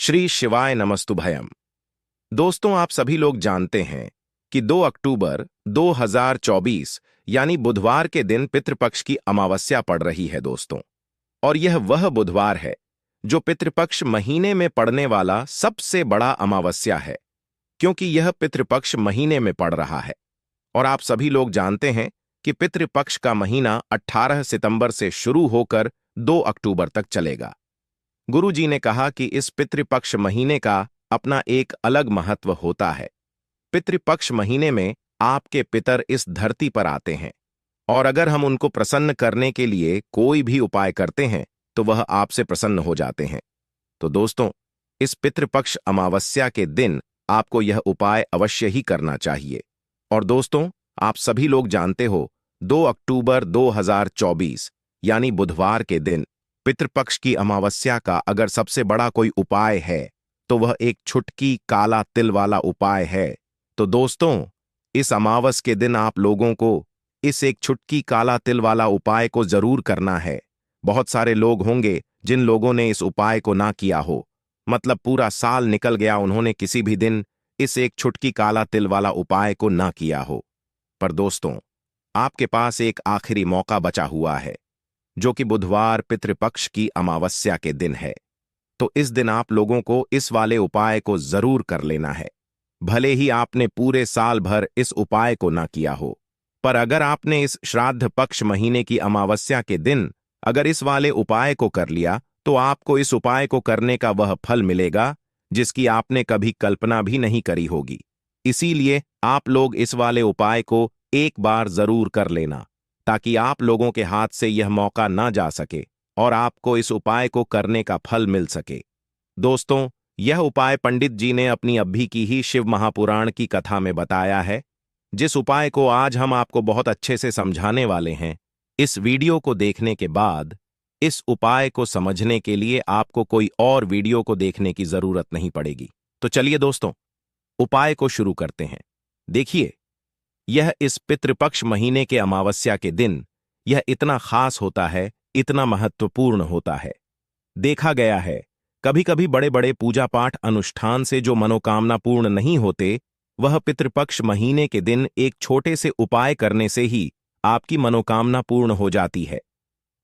श्री शिवाय नमस्तुभयम। दोस्तों, आप सभी लोग जानते हैं कि 2 अक्टूबर 2024 यानी बुधवार के दिन पितृपक्ष की अमावस्या पड़ रही है दोस्तों। और यह वह बुधवार है जो पितृपक्ष महीने में पड़ने वाला सबसे बड़ा अमावस्या है, क्योंकि यह पितृपक्ष महीने में पड़ रहा है। और आप सभी लोग जानते हैं कि पितृपक्ष का महीना 18 सितंबर से शुरू होकर 2 अक्टूबर तक चलेगा। गुरु जी ने कहा कि इस पितृपक्ष महीने का अपना एक अलग महत्व होता है। पितृपक्ष महीने में आपके पितर इस धरती पर आते हैं, और अगर हम उनको प्रसन्न करने के लिए कोई भी उपाय करते हैं तो वह आपसे प्रसन्न हो जाते हैं। तो दोस्तों, इस पितृपक्ष अमावस्या के दिन आपको यह उपाय अवश्य ही करना चाहिए। और दोस्तों, आप सभी लोग जानते हो, 2 अक्टूबर 2024 यानी बुधवार के दिन पितृपक्ष की अमावस्या का अगर सबसे बड़ा कोई उपाय है तो वह एक छुटकी काला तिल वाला उपाय है। तो दोस्तों, इस अमावस के दिन आप लोगों को इस एक छुटकी काला तिल वाला उपाय को जरूर करना है। बहुत सारे लोग होंगे जिन लोगों ने इस उपाय को ना किया हो, मतलब पूरा साल निकल गया, उन्होंने किसी भी दिन इस एक छुटकी काला तिल वाला उपाय को ना किया हो। पर दोस्तों, आपके पास एक आखिरी मौका बचा हुआ है, जो कि बुधवार पितृपक्ष की अमावस्या के दिन है। तो इस दिन आप लोगों को इस वाले उपाय को जरूर कर लेना है। भले ही आपने पूरे साल भर इस उपाय को ना किया हो, पर अगर आपने इस श्राद्ध पक्ष महीने की अमावस्या के दिन अगर इस वाले उपाय को कर लिया तो आपको इस उपाय को करने का वह फल मिलेगा जिसकी आपने कभी कल्पना भी नहीं करी होगी। इसीलिए आप लोग इस वाले उपाय को एक बार जरूर कर लेना, ताकि आप लोगों के हाथ से यह मौका ना जा सके और आपको इस उपाय को करने का फल मिल सके। दोस्तों, यह उपाय पंडित जी ने अपनी अभी की ही शिव महापुराण की कथा में बताया है, जिस उपाय को आज हम आपको बहुत अच्छे से समझाने वाले हैं। इस वीडियो को देखने के बाद इस उपाय को समझने के लिए आपको कोई और वीडियो को देखने की जरूरत नहीं पड़ेगी। तो चलिए दोस्तों, उपाय को शुरू करते हैं। देखिए, यह इस पितृपक्ष महीने के अमावस्या के दिन यह इतना खास होता है, इतना महत्वपूर्ण होता है। देखा गया है, कभी कभी बड़े बड़े पूजा पाठ अनुष्ठान से जो मनोकामना पूर्ण नहीं होते, वह पितृपक्ष महीने के दिन एक छोटे से उपाय करने से ही आपकी मनोकामना पूर्ण हो जाती है।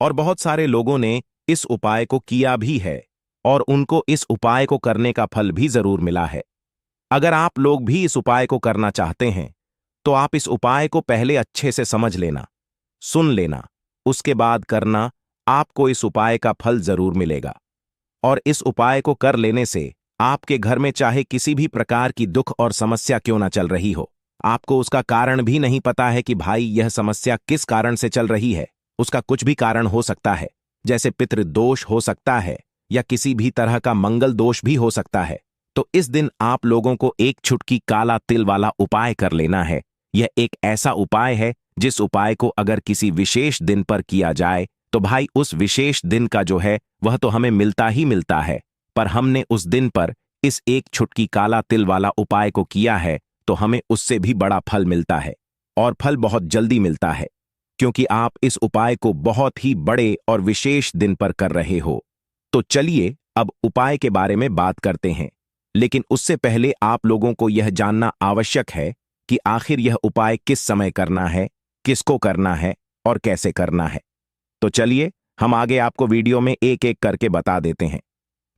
और बहुत सारे लोगों ने इस उपाय को किया भी है और उनको इस उपाय को करने का फल भी जरूर मिला है। अगर आप लोग भी इस उपाय को करना चाहते हैं तो आप इस उपाय को पहले अच्छे से समझ लेना, सुन लेना, उसके बाद करना। आपको इस उपाय का फल जरूर मिलेगा। और इस उपाय को कर लेने से आपके घर में चाहे किसी भी प्रकार की दुख और समस्या क्यों ना चल रही हो, आपको उसका कारण भी नहीं पता है कि भाई यह समस्या किस कारण से चल रही है, उसका कुछ भी कारण हो सकता है, जैसे पितृदोष हो सकता है या किसी भी तरह का मंगल दोष भी हो सकता है। तो इस दिन आप लोगों को एक छुटकी काला तिल वाला उपाय कर लेना है। यह एक ऐसा उपाय है जिस उपाय को अगर किसी विशेष दिन पर किया जाए तो भाई उस विशेष दिन का जो है वह तो हमें मिलता ही मिलता है। पर हमने उस दिन पर इस एक छुटकी काला तिल वाला उपाय को किया है तो हमें उससे भी बड़ा फल मिलता है, और फल बहुत जल्दी मिलता है, क्योंकि आप इस उपाय को बहुत ही बड़े और विशेष दिन पर कर रहे हो। तो चलिए अब उपाय के बारे में बात करते हैं, लेकिन उससे पहले आप लोगों को यह जानना आवश्यक है कि आखिर यह उपाय किस समय करना है, किसको करना है और कैसे करना है। तो चलिए हम आगे आपको वीडियो में एक एक करके बता देते हैं।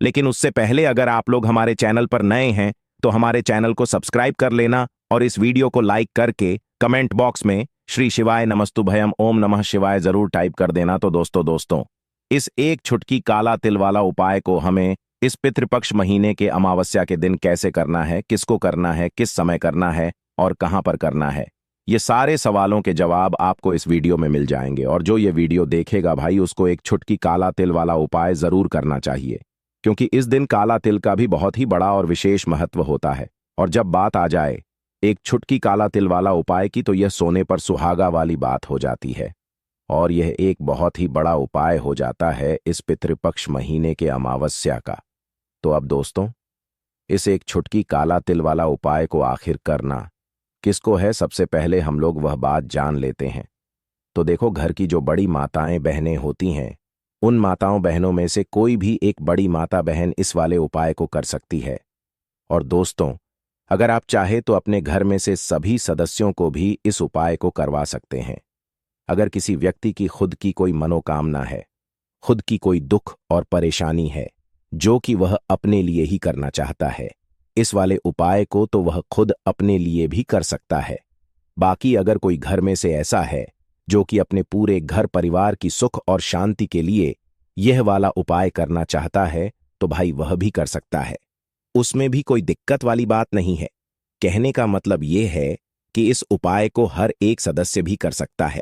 लेकिन उससे पहले अगर आप लोग हमारे चैनल पर नए हैं तो हमारे चैनल को सब्सक्राइब कर लेना और इस वीडियो को लाइक करके कमेंट बॉक्स में श्री शिवाय नमस्तुभयम ओम नमः शिवाय जरूर टाइप कर देना। तो दोस्तों, इस एक छुटकी काला तिल वाला उपाय को हमें इस पितृपक्ष महीने के अमावस्या के दिन कैसे करना है, किसको करना है, किस समय करना है और कहां पर करना है, ये सारे सवालों के जवाब आपको इस वीडियो में मिल जाएंगे। और जो ये वीडियो देखेगा भाई, उसको एक छुटकी काला तिल वाला उपाय जरूर करना चाहिए, क्योंकि इस दिन काला तिल का भी बहुत ही बड़ा और विशेष महत्व होता है। और जब बात आ जाए एक छुटकी काला तिल वाला उपाय की, तो यह सोने पर सुहागा वाली बात हो जाती है, और यह एक बहुत ही बड़ा उपाय हो जाता है इस पितृपक्ष महीने के अमावस्या का। तो अब दोस्तों, इस एक छुटकी काला तिल वाला उपाय को आखिर करना किसको है, सबसे पहले हम लोग वह बात जान लेते हैं। तो देखो, घर की जो बड़ी माताएं बहनें होती हैं उन माताओं बहनों में से कोई भी एक बड़ी माता बहन इस वाले उपाय को कर सकती है। और दोस्तों, अगर आप चाहे तो अपने घर में से सभी सदस्यों को भी इस उपाय को करवा सकते हैं। अगर किसी व्यक्ति की खुद की कोई मनोकामना है, खुद की कोई दुख और परेशानी है जो कि वह अपने लिए ही करना चाहता है, इस वाले उपाय को तो वह खुद अपने लिए भी कर सकता है। बाकी अगर कोई घर में से ऐसा है जो कि अपने पूरे घर परिवार की सुख और शांति के लिए यह वाला उपाय करना चाहता है, तो भाई वह भी कर सकता है। उसमें भी कोई दिक्कत वाली बात नहीं है। कहने का मतलब यह है कि इस उपाय को हर एक सदस्य भी कर सकता है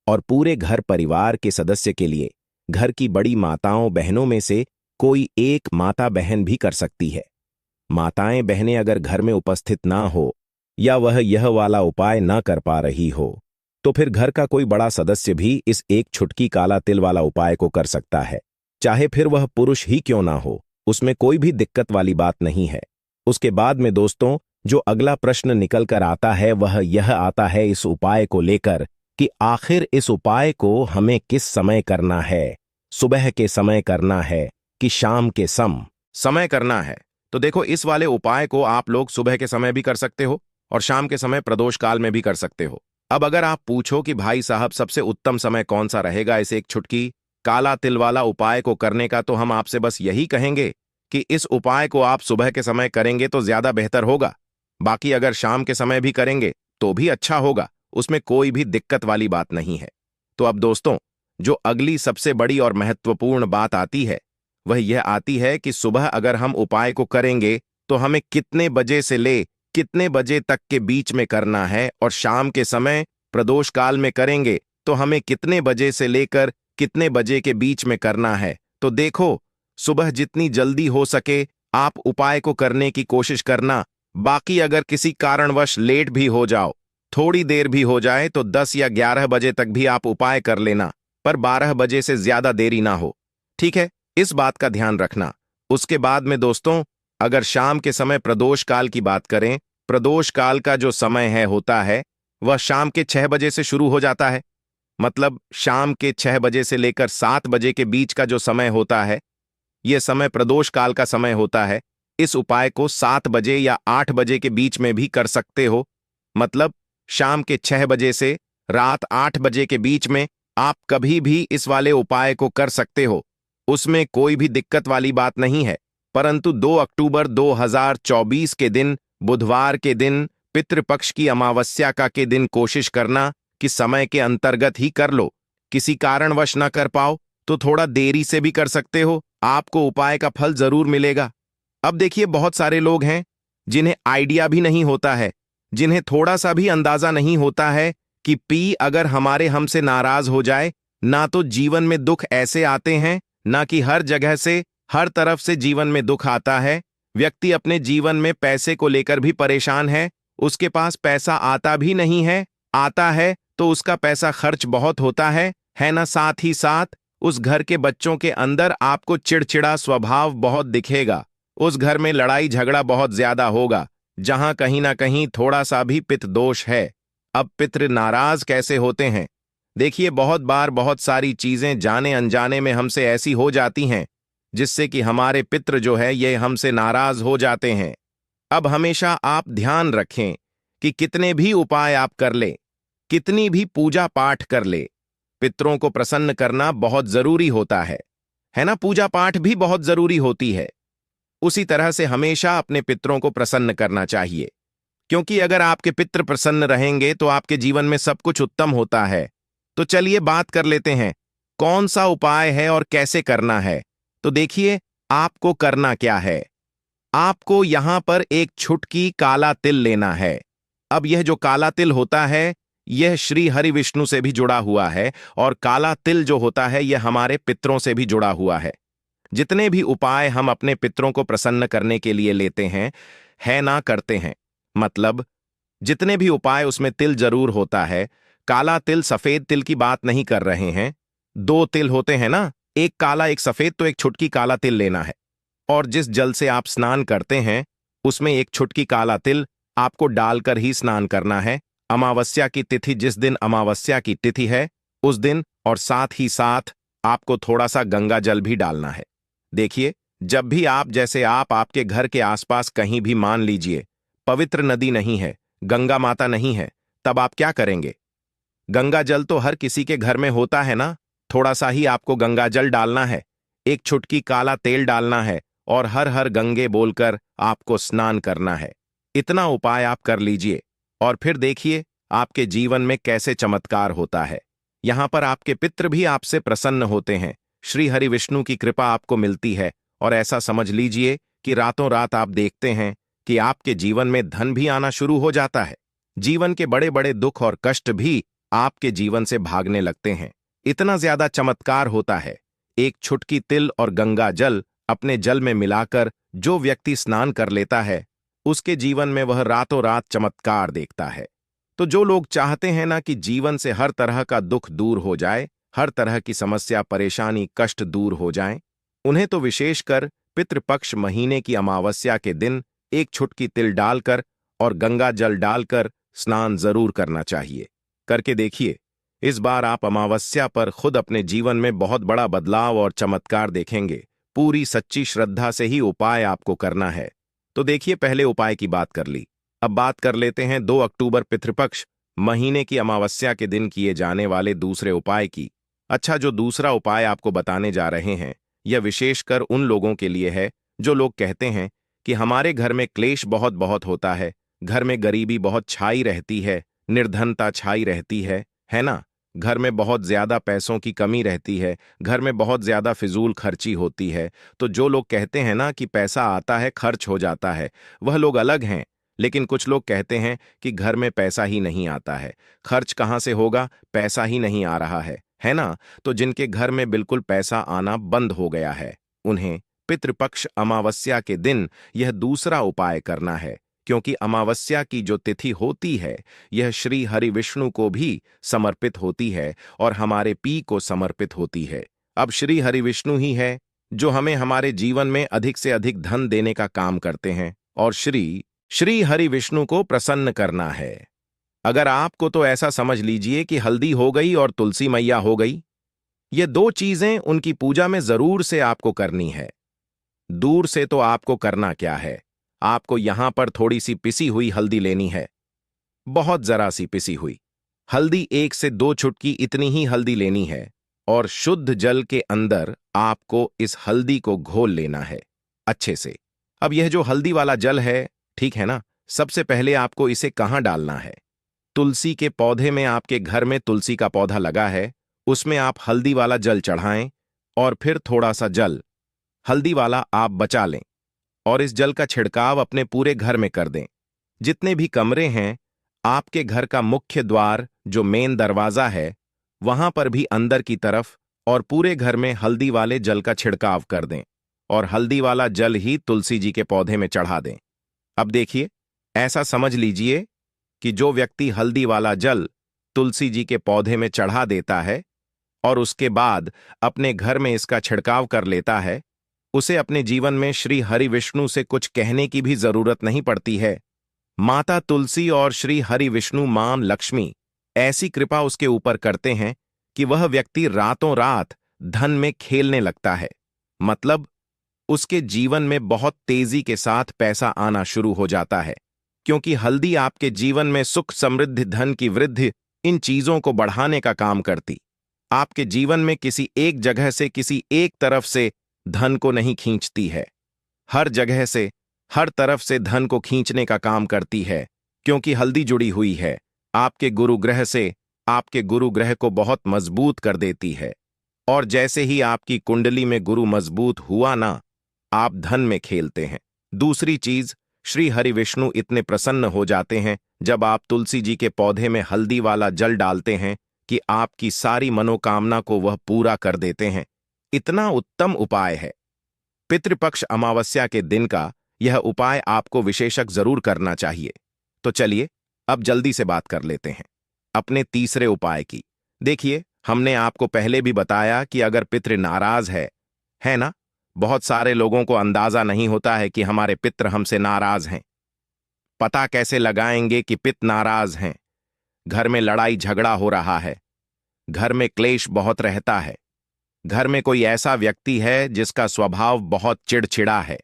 और पूरे घर परिवार के सदस्य के लिए घर की बड़ी माताओं बहनों में से कोई एक माता बहन भी कर सकती है। माताएं बहनें अगर घर में उपस्थित ना हो या वह यह वाला उपाय ना कर पा रही हो, तो फिर घर का कोई बड़ा सदस्य भी इस एक छुटकी काला तिल वाला उपाय को कर सकता है, चाहे फिर वह पुरुष ही क्यों ना हो। उसमें कोई भी दिक्कत वाली बात नहीं है। उसके बाद में दोस्तों, जो अगला प्रश्न निकल कर आता है वह यह आता है इस उपाय को लेकर कि आखिर इस उपाय को हमें किस समय करना है, सुबह के समय करना है कि शाम के समय करना है। तो देखो, इस वाले उपाय को आप लोग सुबह के समय भी कर सकते हो और शाम के समय प्रदोष काल में भी कर सकते हो। अब अगर आप पूछो कि भाई साहब सबसे उत्तम समय कौन सा रहेगा इस एक छुटकी काला तिल वाला उपाय को करने का, तो हम आपसे बस यही कहेंगे कि इस उपाय को आप सुबह के समय करेंगे तो ज्यादा बेहतर होगा। बाकी अगर शाम के समय भी करेंगे तो भी अच्छा होगा, उसमें कोई भी दिक्कत वाली बात नहीं है। तो अब दोस्तों, जो अगली सबसे बड़ी और महत्वपूर्ण बात आती है वह यह आती है कि सुबह अगर हम उपाय को करेंगे तो हमें कितने बजे से ले कितने बजे तक के बीच में करना है, और शाम के समय प्रदोष काल में करेंगे तो हमें कितने बजे से लेकर कितने बजे के बीच में करना है। तो देखो, सुबह जितनी जल्दी हो सके आप उपाय को करने की कोशिश करना। बाकी अगर किसी कारणवश लेट भी हो जाओ, थोड़ी देर भी हो जाए, तो 10 या 11 बजे तक भी आप उपाय कर लेना, पर 12 बजे से ज्यादा देरी ना हो। ठीक है, इस बात का ध्यान रखना। उसके बाद में दोस्तों, अगर शाम के समय प्रदोष काल की बात करें, प्रदोष काल का जो समय होता है वह शाम के 6 बजे से शुरू हो जाता है। मतलब शाम के 6 बजे से लेकर 7 बजे के बीच का जो समय होता है, यह समय प्रदोष काल का समय होता है। इस उपाय को 7 बजे या 8 बजे के बीच में भी कर सकते हो। मतलब शाम के 6 बजे से रात 8 बजे के बीच में आप कभी भी इस वाले उपाय को कर सकते हो, उसमें कोई भी दिक्कत वाली बात नहीं है। परंतु 2 अक्टूबर 2024 के दिन, बुधवार के दिन, पितृपक्ष की अमावस्या का के दिन कोशिश करना कि समय के अंतर्गत ही कर लो। किसी कारणवश ना कर पाओ तो थोड़ा देरी से भी कर सकते हो, आपको उपाय का फल जरूर मिलेगा। अब देखिए, बहुत सारे लोग हैं जिन्हें आइडिया भी नहीं होता है, जिन्हें थोड़ा सा भी अंदाजा नहीं होता है कि पी अगर हमारे हमसे नाराज हो जाए, ना तो जीवन में दुख ऐसे आते हैं, ना कि हर जगह से हर तरफ से जीवन में दुख आता है। व्यक्ति अपने जीवन में पैसे को लेकर भी परेशान है, उसके पास पैसा आता भी नहीं है, आता है तो उसका पैसा खर्च बहुत होता है ना। साथ ही साथ उस घर के बच्चों के अंदर आपको चिड़चिड़ा स्वभाव बहुत दिखेगा। उस घर में लड़ाई झगड़ा बहुत ज्यादा होगा, जहां कहीं ना कहीं थोड़ा सा भी पितृ दोष है। अब पितृ नाराज कैसे होते हैं? देखिए, बहुत बार बहुत सारी चीजें जाने अनजाने में हमसे ऐसी हो जाती हैं जिससे कि हमारे पितृ जो है ये हमसे नाराज हो जाते हैं। अब हमेशा आप ध्यान रखें कि कितने भी उपाय आप कर ले, कितनी भी पूजा पाठ कर ले, पितरों को प्रसन्न करना बहुत जरूरी होता है ना। पूजा पाठ भी बहुत जरूरी होती है। उसी तरह से हमेशा अपने पितरों को प्रसन्न करना चाहिए, क्योंकि अगर आपके पितृ प्रसन्न रहेंगे तो आपके जीवन में सब कुछ उत्तम होता है। तो चलिए बात कर लेते हैं कौन सा उपाय है और कैसे करना है। तो देखिए, आपको करना क्या है। आपको यहां पर एक छुटकी काला तिल लेना है। अब यह जो काला तिल होता है यह श्री हरि विष्णु से भी जुड़ा हुआ है, और काला तिल जो होता है यह हमारे पितरों से भी जुड़ा हुआ है। जितने भी उपाय हम अपने पितरों को प्रसन्न करने के लिए लेते हैं है ना, करते हैं, मतलब जितने भी उपाय उसमें तिल जरूर होता है। काला तिल, सफेद तिल की बात नहीं कर रहे हैं। 2 तिल होते हैं ना, एक काला एक सफेद, तो एक छुटकी काला तिल लेना है। और जिस जल से आप स्नान करते हैं उसमें एक छुटकी काला तिल आपको डालकर ही स्नान करना है। अमावस्या की तिथि, जिस दिन अमावस्या की तिथि है उस दिन, और साथ ही साथ आपको थोड़ा सा गंगा जल भी डालना है। देखिए, जब भी आप आपके घर के आसपास कहीं भी मान लीजिए पवित्र नदी नहीं है, गंगा माता नहीं है, तब आप क्या करेंगे? गंगा जल तो हर किसी के घर में होता है ना। थोड़ा सा ही आपको गंगा जल डालना है, एक चुटकी काला तेल डालना है और हर हर गंगे बोलकर आपको स्नान करना है। इतना उपाय आप कर लीजिए और फिर देखिए आपके जीवन में कैसे चमत्कार होता है। यहां पर आपके पितृ भी आपसे प्रसन्न होते हैं, श्री हरि विष्णु की कृपा आपको मिलती है और ऐसा समझ लीजिए कि रातों रात आप देखते हैं कि आपके जीवन में धन भी आना शुरू हो जाता है। जीवन के बड़े बड़े दुख और कष्ट भी आपके जीवन से भागने लगते हैं। इतना ज्यादा चमत्कार होता है। एक छुटकी तिल और गंगा जल अपने जल में मिलाकर जो व्यक्ति स्नान कर लेता है, उसके जीवन में वह रातों रात चमत्कार देखता है। तो जो लोग चाहते हैं ना कि जीवन से हर तरह का दुख दूर हो जाए, हर तरह की समस्या परेशानी कष्ट दूर हो जाए, उन्हें तो विशेषकर पितृपक्ष महीने की अमावस्या के दिन एक छुटकी तिल डालकर और गंगा जल डालकर स्नान जरूर करना चाहिए। करके देखिए, इस बार आप अमावस्या पर खुद अपने जीवन में बहुत बड़ा बदलाव और चमत्कार देखेंगे। पूरी सच्ची श्रद्धा से ही उपाय आपको करना है। तो देखिए, पहले उपाय की बात कर ली, अब बात कर लेते हैं 2 अक्टूबर पितृपक्ष महीने की अमावस्या के दिन किए जाने वाले दूसरे उपाय की। अच्छा, जो दूसरा उपाय आपको बताने जा रहे हैं, यह विशेषकर उन लोगों के लिए है जो लोग कहते हैं कि हमारे घर में क्लेश बहुत बहुत होता है, घर में गरीबी बहुत छाई रहती है, निर्धनता छाई रहती है ना? घर में बहुत ज्यादा पैसों की कमी रहती है, घर में बहुत ज्यादा फिजूल खर्ची होती है। तो जो लोग कहते हैं ना कि पैसा आता है खर्च हो जाता है, वह लोग अलग हैं। लेकिन कुछ लोग कहते हैं कि घर में पैसा ही नहीं आता है, खर्च कहाँ से होगा, पैसा ही नहीं आ रहा है ना? तो जिनके घर में बिल्कुल पैसा आना बंद हो गया है, उन्हें पितृपक्ष अमावस्या के दिन यह दूसरा उपाय करना है। क्योंकि अमावस्या की जो तिथि होती है, यह श्री हरि विष्णु को भी समर्पित होती है और हमारे पी को समर्पित होती है। अब श्री हरि विष्णु ही है जो हमें हमारे जीवन में अधिक से अधिक धन देने का काम करते हैं और श्री श्री हरि विष्णु को प्रसन्न करना है। अगर आपको तो ऐसा समझ लीजिए कि हल्दी हो गई और तुलसी मैया हो गई, ये 2 चीजें उनकी पूजा में जरूर से आपको करनी है। दूर से तो आपको करना क्या है, आपको यहां पर थोड़ी सी पिसी हुई हल्दी लेनी है, बहुत जरा सी पिसी हुई हल्दी, 1 से 2 चुटकी इतनी ही हल्दी लेनी है और शुद्ध जल के अंदर आपको इस हल्दी को घोल लेना है अच्छे से। अब यह जो हल्दी वाला जल है, ठीक है ना, सबसे पहले आपको इसे कहां डालना है? तुलसी के पौधे में, आपके घर में तुलसी का पौधा लगा है, उसमें आप हल्दी वाला जल चढ़ाएं और फिर थोड़ा सा जल हल्दी वाला आप बचा लें और इस जल का छिड़काव अपने पूरे घर में कर दें। जितने भी कमरे हैं, आपके घर का मुख्य द्वार जो मेन दरवाजा है, वहां पर भी अंदर की तरफ और पूरे घर में हल्दी वाले जल का छिड़काव कर दें और हल्दी वाला जल ही तुलसी जी के पौधे में चढ़ा दें। अब देखिए, ऐसा समझ लीजिए कि जो व्यक्ति हल्दी वाला जल तुलसी जी के पौधे में चढ़ा देता है और उसके बाद अपने घर में इसका छिड़काव कर लेता है, उसे अपने जीवन में श्री हरि विष्णु से कुछ कहने की भी जरूरत नहीं पड़ती है। माता तुलसी और श्री हरि विष्णु मां लक्ष्मी ऐसी कृपा उसके ऊपर करते हैं कि वह व्यक्ति रातों रात धन में खेलने लगता है। मतलब उसके जीवन में बहुत तेजी के साथ पैसा आना शुरू हो जाता है, क्योंकि हल्दी आपके जीवन में सुख समृद्धि धन की वृद्धि इन चीजों को बढ़ाने का काम करती। आपके जीवन में किसी एक जगह से, किसी एक तरफ से धन को नहीं खींचती है, हर जगह से, हर तरफ से धन को खींचने का काम करती है, क्योंकि हल्दी जुड़ी हुई है आपके गुरु ग्रह से। आपके गुरु ग्रह को बहुत मजबूत कर देती है और जैसे ही आपकी कुंडली में गुरु मजबूत हुआ ना, आप धन में खेलते हैं। दूसरी चीज, श्री हरि विष्णु इतने प्रसन्न हो जाते हैं जब आप तुलसी जी के पौधे में हल्दी वाला जल डालते हैं कि आपकी सारी मनोकामना को वह पूरा कर देते हैं। इतना उत्तम उपाय है। पितृपक्ष अमावस्या के दिन का यह उपाय आपको विशेषक जरूर करना चाहिए। तो चलिए अब जल्दी से बात कर लेते हैं अपने तीसरे उपाय की। देखिए, हमने आपको पहले भी बताया कि अगर पितृ नाराज है ना, बहुत सारे लोगों को अंदाजा नहीं होता है कि हमारे पितृ हमसे नाराज हैं। पता कैसे लगाएंगे कि पितृ नाराज हैं? घर में लड़ाई झगड़ा हो रहा है, घर में क्लेश बहुत रहता है, घर में कोई ऐसा व्यक्ति है जिसका स्वभाव बहुत चिड़चिड़ा है,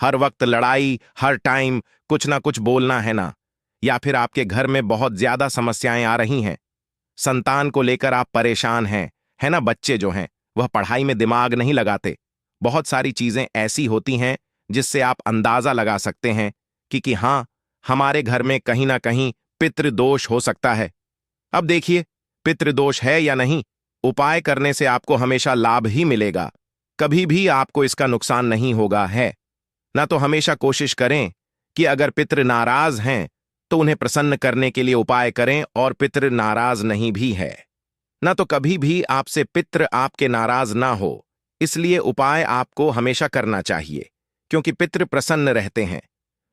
हर वक्त लड़ाई, हर टाइम कुछ ना कुछ बोलना है ना, या फिर आपके घर में बहुत ज्यादा समस्याएं आ रही हैं, संतान को लेकर आप परेशान हैं, है ना, बच्चे जो हैं वह पढ़ाई में दिमाग नहीं लगाते, बहुत सारी चीजें ऐसी होती हैं जिससे आप अंदाजा लगा सकते हैं कि हाँ, हमारे घर में कहीं ना कहीं पितृदोष हो सकता है। अब देखिए, पितृदोष है या नहीं, उपाय करने से आपको हमेशा लाभ ही मिलेगा, कभी भी आपको इसका नुकसान नहीं होगा है ना। तो हमेशा कोशिश करें कि अगर पितृ नाराज हैं तो उन्हें प्रसन्न करने के लिए उपाय करें, और पितृ नाराज नहीं भी है ना तो कभी भी आपसे पितृ आपके नाराज ना हो, इसलिए उपाय आपको हमेशा करना चाहिए, क्योंकि पितृ प्रसन्न रहते हैं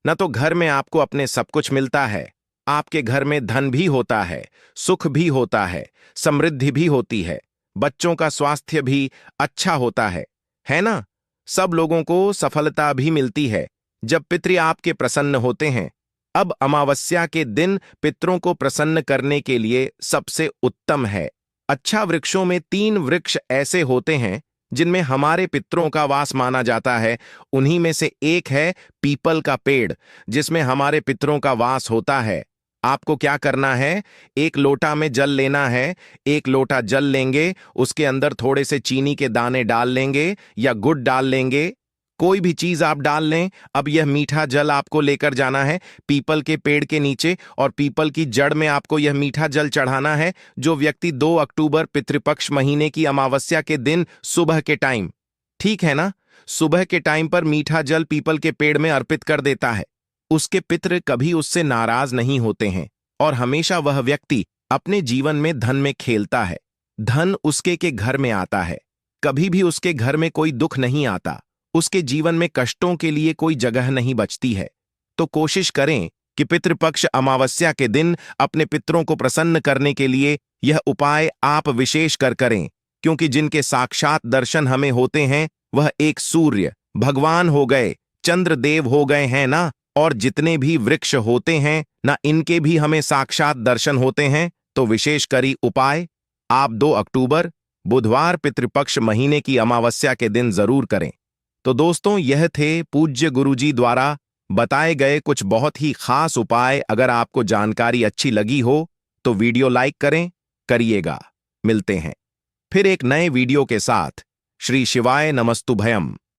ना। तो घर में आपको अपने सब कुछ मिलता है, आपके घर में धन भी होता है, सुख भी होता है, समृद्धि भी होती है, बच्चों का स्वास्थ्य भी अच्छा होता है ना। सब लोगों को सफलता भी मिलती है जब पितृ आपके प्रसन्न होते हैं। अब अमावस्या के दिन पितरों को प्रसन्न करने के लिए सबसे उत्तम है, अच्छा, वृक्षों में 3 वृक्ष ऐसे होते हैं जिनमें हमारे पितरों का वास माना जाता है। उन्हीं में से एक है पीपल का पेड़, जिसमें हमारे पितरों का वास होता है। आपको क्या करना है, एक लोटा में जल लेना है, एक लोटा जल लेंगे, उसके अंदर थोड़े से चीनी के दाने डाल लेंगे या गुड़ डाल लेंगे, कोई भी चीज आप डाल लें। अब यह मीठा जल आपको लेकर जाना है पीपल के पेड़ के नीचे, और पीपल की जड़ में आपको यह मीठा जल चढ़ाना है। जो व्यक्ति 2 अक्टूबर पितृपक्ष महीने की अमावस्या के दिन सुबह के टाइम, ठीक है ना, सुबह के टाइम पर मीठा जल पीपल के पेड़ में अर्पित कर देता है, उसके पितृ कभी उससे नाराज नहीं होते हैं, और हमेशा वह व्यक्ति अपने जीवन में धन में खेलता है, धन उसके के घर में आता है, कभी भी उसके घर में कोई दुख नहीं आता, उसके जीवन में कष्टों के लिए कोई जगह नहीं बचती है। तो कोशिश करें कि पितृपक्ष अमावस्या के दिन अपने पितरों को प्रसन्न करने के लिए यह उपाय आप विशेष कर करें, क्योंकि जिनके साक्षात दर्शन हमें होते हैं वह एक सूर्य भगवान हो गए, चंद्रदेव हो गए हैं ना, और जितने भी वृक्ष होते हैं ना, इनके भी हमें साक्षात दर्शन होते हैं। तो विशेष करी उपाय आप 2 अक्टूबर बुधवार पितृपक्ष महीने की अमावस्या के दिन जरूर करें। तो दोस्तों, यह थे पूज्य गुरुजी द्वारा बताए गए कुछ बहुत ही खास उपाय। अगर आपको जानकारी अच्छी लगी हो तो वीडियो लाइक करिएगा। मिलते हैं फिर एक नए वीडियो के साथ। श्री शिवाय नमस्तुभयम।